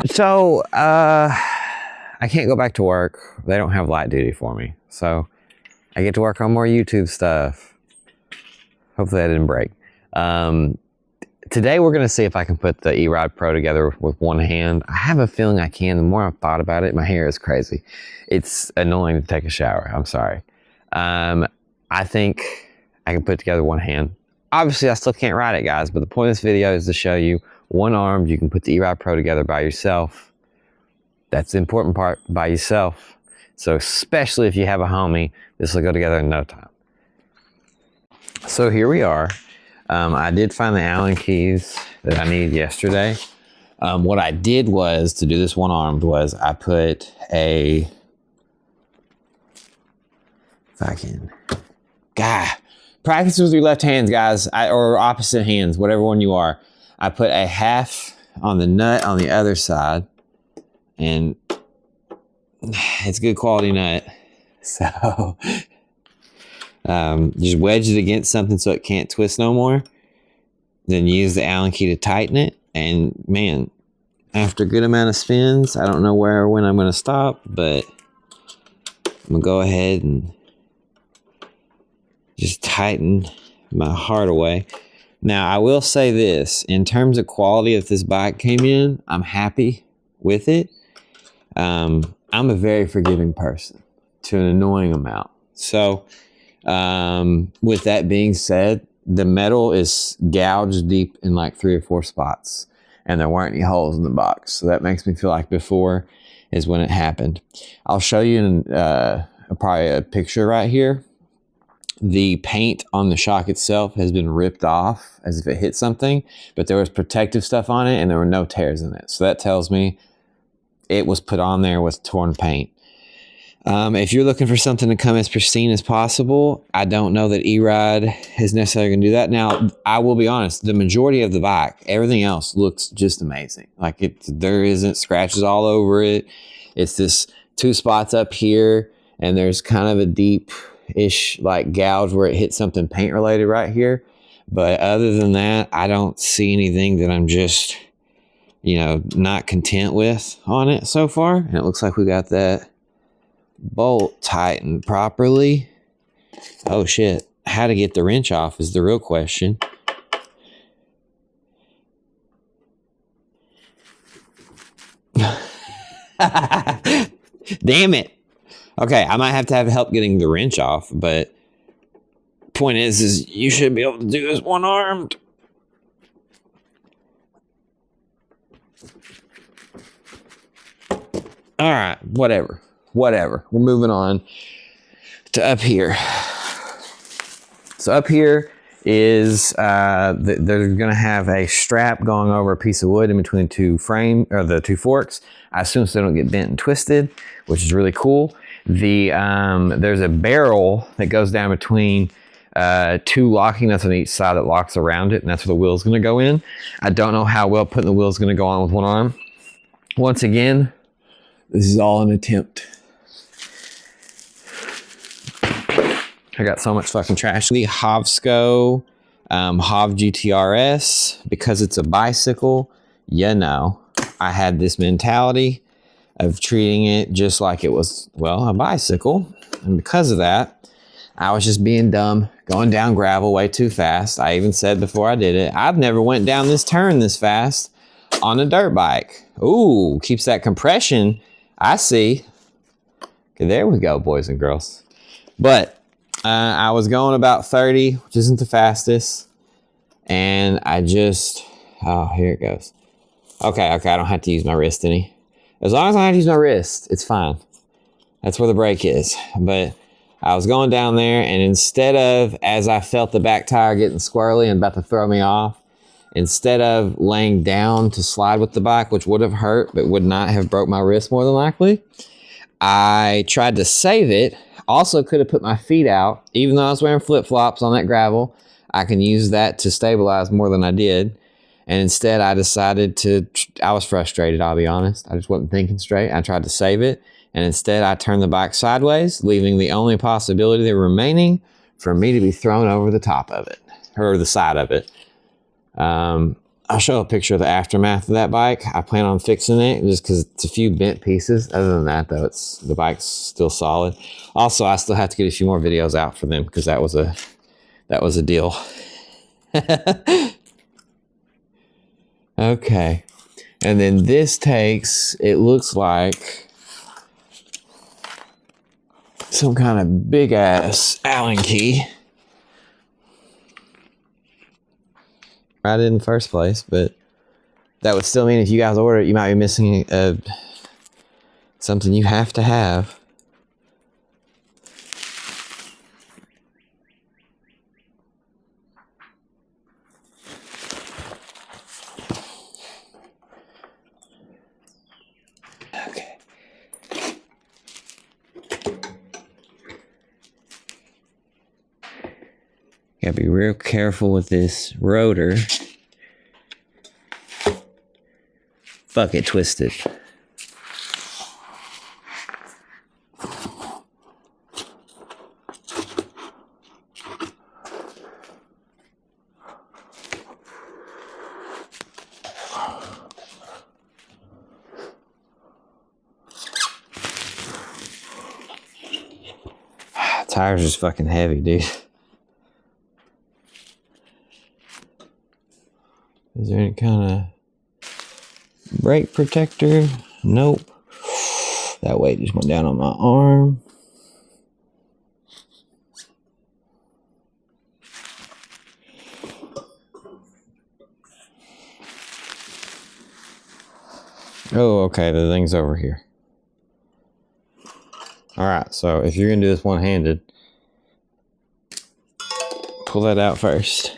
So, I can't go back to work. They don't have light duty for me. So, I get to work on more YouTube stuff. Hopefully that didn't break. Today we're going to see if I can put the eride Pro together with one hand. I have a feeling I can. The more I've thought about it, my hair is crazy. It's annoying to take a shower. I'm sorry. I think I can put together one hand. Obviously, I still can't ride it, guys, but the point of this video is to show you one-armed. You can put the eride Pro together by yourself. That's the important part, by yourself. So especially if you have a homie, this will go together in no time. So here we are. I did find the Allen keys that I needed yesterday. What I did was, to do this one-armed, was I put a, if I can, practice with your left hands, guys, or opposite hands, whatever one you are. I put a half on the nut on the other side, and it's good quality nut. So just wedge it against something so it can't twist no more. Then use the Allen key to tighten it. And man, after a good amount of spins, I don't know where or when I'm going to stop, but I'm going to go ahead and just tighten my heart away. Now, I will say this, in terms of quality that this bike came in, I'm happy with it. I'm a very forgiving person to an annoying amount. So, with that being said, the metal is gouged deep in like 3 or 4 spots, and there weren't any holes in the box. So that makes me feel like before is when it happened. I'll show you in, probably a picture right here. The paint on the shock itself has been ripped off as if it hit something, but there was protective stuff on it and there were no tears in it. So that tells me it was put on there with torn paint. If you're looking for something to come as pristine as possible, I don't know that eride is necessarily going to do that. Now, I will be honest, the majority of the bike, everything else looks just amazing. Like there isn't scratches all over it. It's this 2 spots up here, and there's kind of a deep-ish like gouge where it hit something paint related right here. But other than that, I don't see anything that I'm just, you know, not content with on it so far. And it looks like we got that bolt tightened properly. Oh shit, how to get the wrench off is the real question. Damn it. Okay, I might have to have help getting the wrench off, but point is you should be able to do this one-armed. All right, whatever. We're moving on to up here. So up here is they're going to have a strap going over a piece of wood in between the 2 forks. I assume so they don't get bent and twisted, which is really cool. There's a barrel that goes down between 2 locking nuts on each side that locks around it, and that's where the wheel's going to go in. I don't know how well putting the wheel is going to go on with one arm. Once again, this is all an attempt. I got so much fucking trash. The Hovsco Hov GTRS, because it's a bicycle, you know, I had this mentality of treating it just like it was, well, a bicycle. And because of that, I was just being dumb, going down gravel way too fast. I even said before I did it, I've never went down this turn this fast on a dirt bike. Ooh, keeps that compression. I see. Okay, there we go, boys and girls. But I was going about 30, which isn't the fastest. And I just, oh, here it goes. Okay, I don't have to use my wrist any. As long as I don't have to use my wrist, it's fine. That's where the brake is. But I was going down there, and instead of, as I felt the back tire getting squirrely and about to throw me off, instead of laying down to slide with the bike, which would have hurt, but would not have broke my wrist more than likely, I tried to save it. Also could have put my feet out. Even though I was wearing flip-flops on that gravel, I can use that to stabilize more than I did. And instead, I decided to, I was frustrated, I'll be honest. I just wasn't thinking straight. I tried to save it. And instead, I turned the bike sideways, leaving the only possibility remaining for me to be thrown over the top of it, or the side of it. I'll show a picture of the aftermath of that bike. I plan on fixing it just because it's a few bent pieces. Other than that, though, the bike's still solid. Also, I still have to get a few more videos out for them because that was a deal. Okay, and then this takes, it looks like some kind of big ass Allen key. I did in the first place, but that would still mean if you guys order it, you might be missing something you have to have. Okay. Gotta be real careful with this rotor. Fuck it, twisted. Tires are just fucking heavy, dude. Is there any kind of brake protector? Nope. That weight just went down on my arm. Oh, okay, the thing's over here. Alright, so if you're gonna do this one-handed, pull that out first.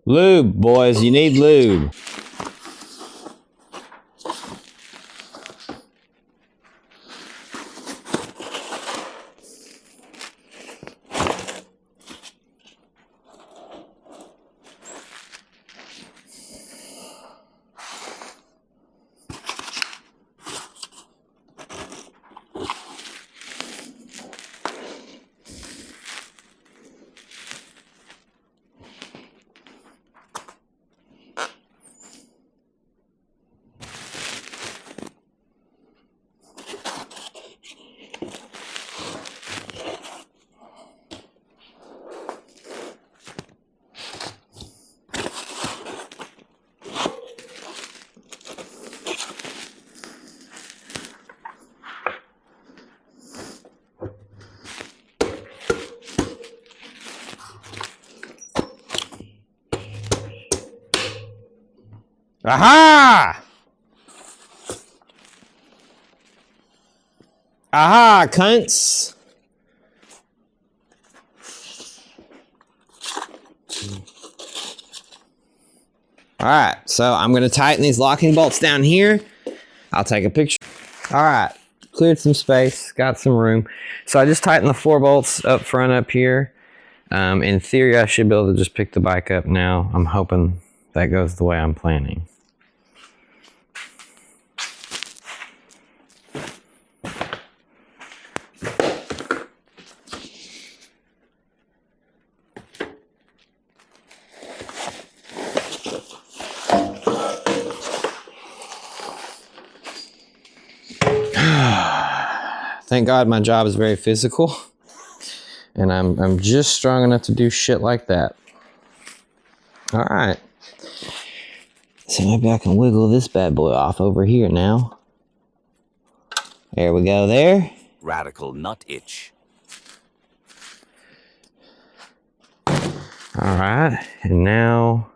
Lube, boys, you need lube. Aha! Aha, cunts! Alright, so I'm going to tighten these locking bolts down here. I'll take a picture. Alright, cleared some space, got some room. So I just tightened the 4 bolts up front up here. In theory, I should be able to just pick the bike up now. I'm hoping that goes the way I'm planning. Thank God my job is very physical, and I'm just strong enough to do shit like that. All right, so maybe I can wiggle this bad boy off over here now. There we go there. Radical nut itch. All right, and now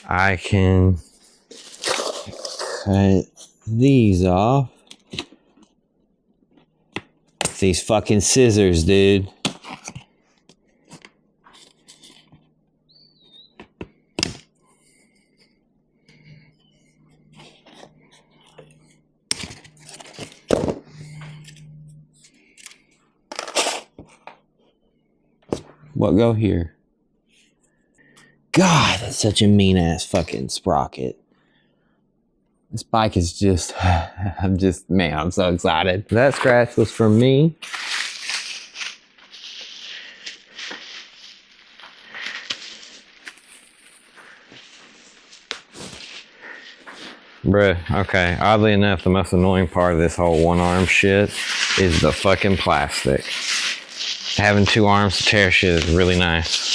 I can cut these off. It's these fucking scissors, dude. What go here? God, that's such a mean ass fucking sprocket. This bike is just, man, I'm so excited. That scratch was from me. Bruh, okay, oddly enough, the most annoying part of this whole one arm shit is the fucking plastic. Having two arms to tear shit is really nice.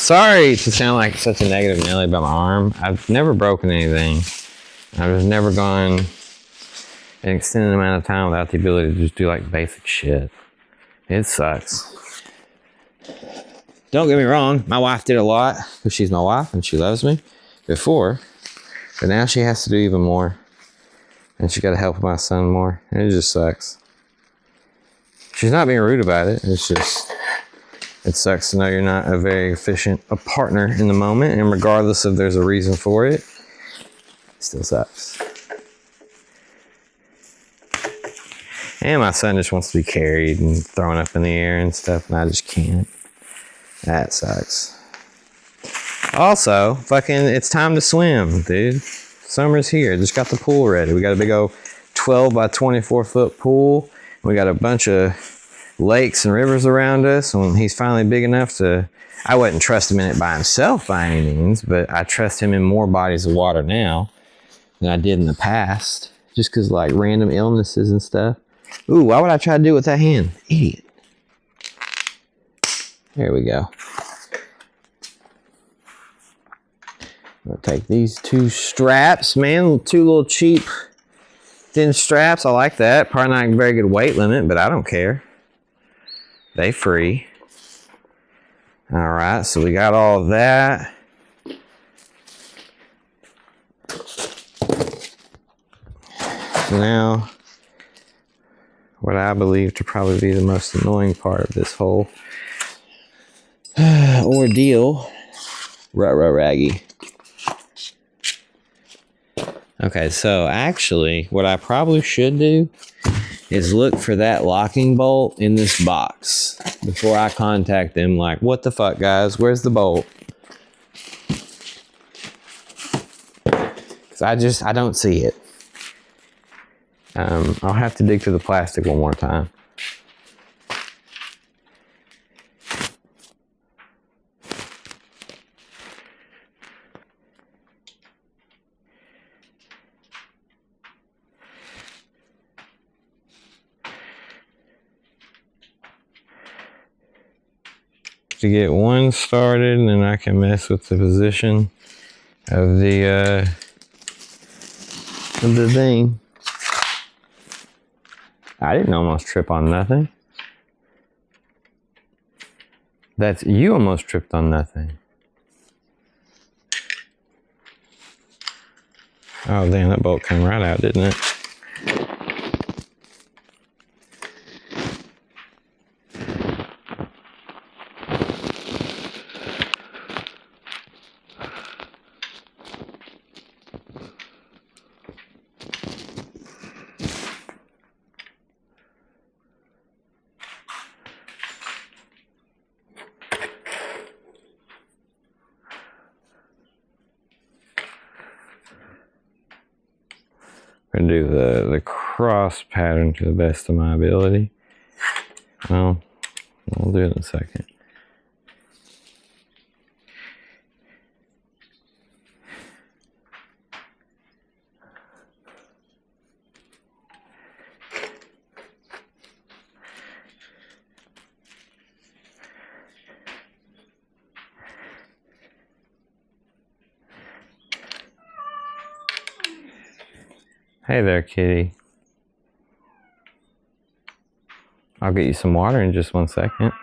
Sorry to sound like such a negative Nelly about my arm. I've never broken anything. I've just never gone an extended amount of time without the ability to just do like basic shit. It sucks. Don't get me wrong, my wife did a lot because she's my wife and she loves me before, but now she has to do even more. And she got to help my son more. And it just sucks. She's not being rude about it. It's just, it sucks to know you're not a very efficient a partner in the moment. And regardless if there's a reason for it, it still sucks. And my son just wants to be carried and thrown up in the air and stuff. And I just can't. That sucks. Also, fucking, it's time to swim, dude. Summer's here. Just got the pool ready. We got a big old 12 by 24 foot pool. We got a bunch of lakes and rivers around us. When he's finally big enough to, I wouldn't trust him in it by himself by any means, but I trust him in more bodies of water now than I did in the past. Just because like random illnesses and stuff. Ooh, why would I try to do it with that hand? Idiot. There we go. I'm gonna take these two straps, man. Two little cheap thin straps. I like that. Probably not a very good weight limit, but I don't care. They free. All right, so we got all of that. So now, what I believe to probably be the most annoying part of this whole ordeal. Raggy. Okay, so actually, what I probably should do is look for that locking bolt in this box before I contact them. Like, what the fuck, guys? Where's the bolt? Because I don't see it. I'll have to dig through the plastic one more time. To get one started, and then I can mess with the position of the thing. I didn't almost trip on nothing. That's, you almost tripped on nothing. Oh damn, that bolt came right out, didn't it? I'm gonna do the cross pattern to the best of my ability. Well, I'll do it in a second. Hey there, kitty. I'll get you some water in just 1 second.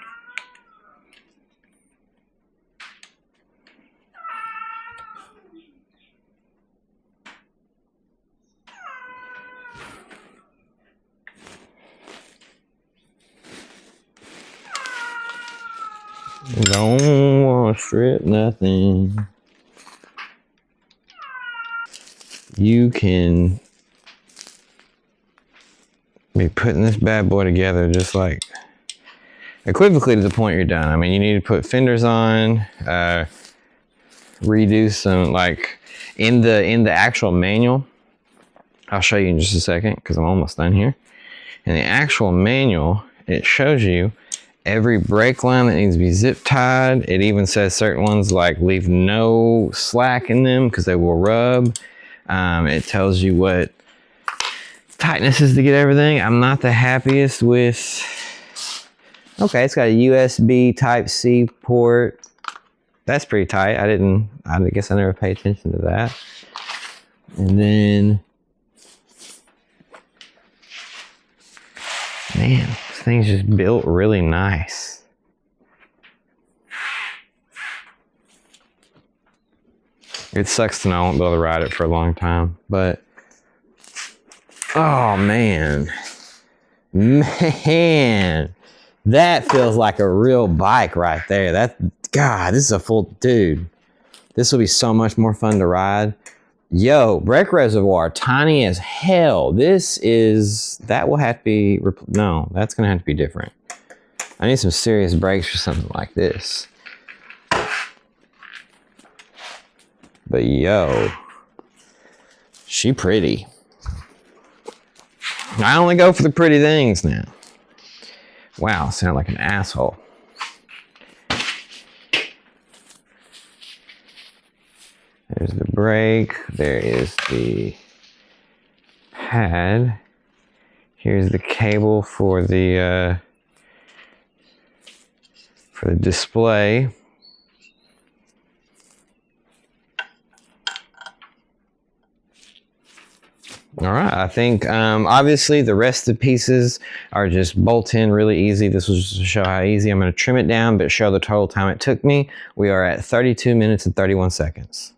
Don't want to strip nothing. You can be putting this bad boy together just like equivocally to the point you're done. I mean, you need to put fenders on, redo some, like in the actual manual. I'll show you in just a second because I'm almost done here. In the actual manual, it shows you every brake line that needs to be zip tied. It even says certain ones like leave no slack in them because they will rub. It tells you what tightness is to get everything. I'm not the happiest with, okay, it's got a USB Type-C port. That's pretty tight. I guess I never paid attention to that. And then, man, this thing's just built really nice. It sucks to know I won't be able to ride it for a long time, but oh man, that feels like a real bike right there. God, this is a full, dude, this will be so much more fun to ride. Yo, brake reservoir, tiny as hell. That will have to be, no, that's gonna have to be different. I need some serious brakes for something like this. But yo, she pretty. I only go for the pretty things now. Wow, I sound like an asshole. There's the brake. There is the pad. Here's the cable for the display. All right, I think obviously the rest of the pieces are just bolt in really easy. This was just to show how easy. I'm going to trim it down, but show the total time it took me. We are at 32 minutes and 31 seconds.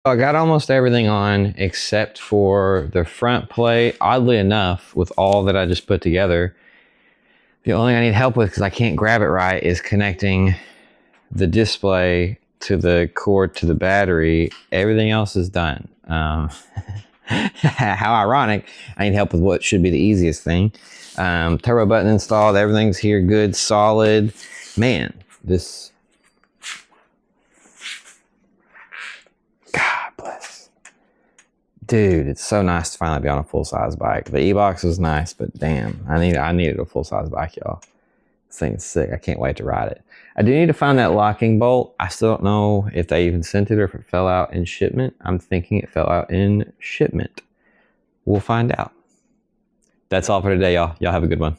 I got almost everything on except for the front plate. Oddly enough, with all that I just put together, the only thing I need help with, because I can't grab it right, is connecting the display to the cord to the battery. Everything else is done. How ironic. I need help with what should be the easiest thing. Turbo button installed. Everything's here good, solid. Man, this... God bless. Dude, it's so nice to finally be on a full-size bike. The e-box was nice, but damn, I needed a full-size bike, y'all. This thing is sick. I can't wait to ride it. I do need to find that locking bolt. I still don't know if they even sent it or if it fell out in shipment. I'm thinking it fell out in shipment. We'll find out. That's all for today, y'all. Y'all have a good one.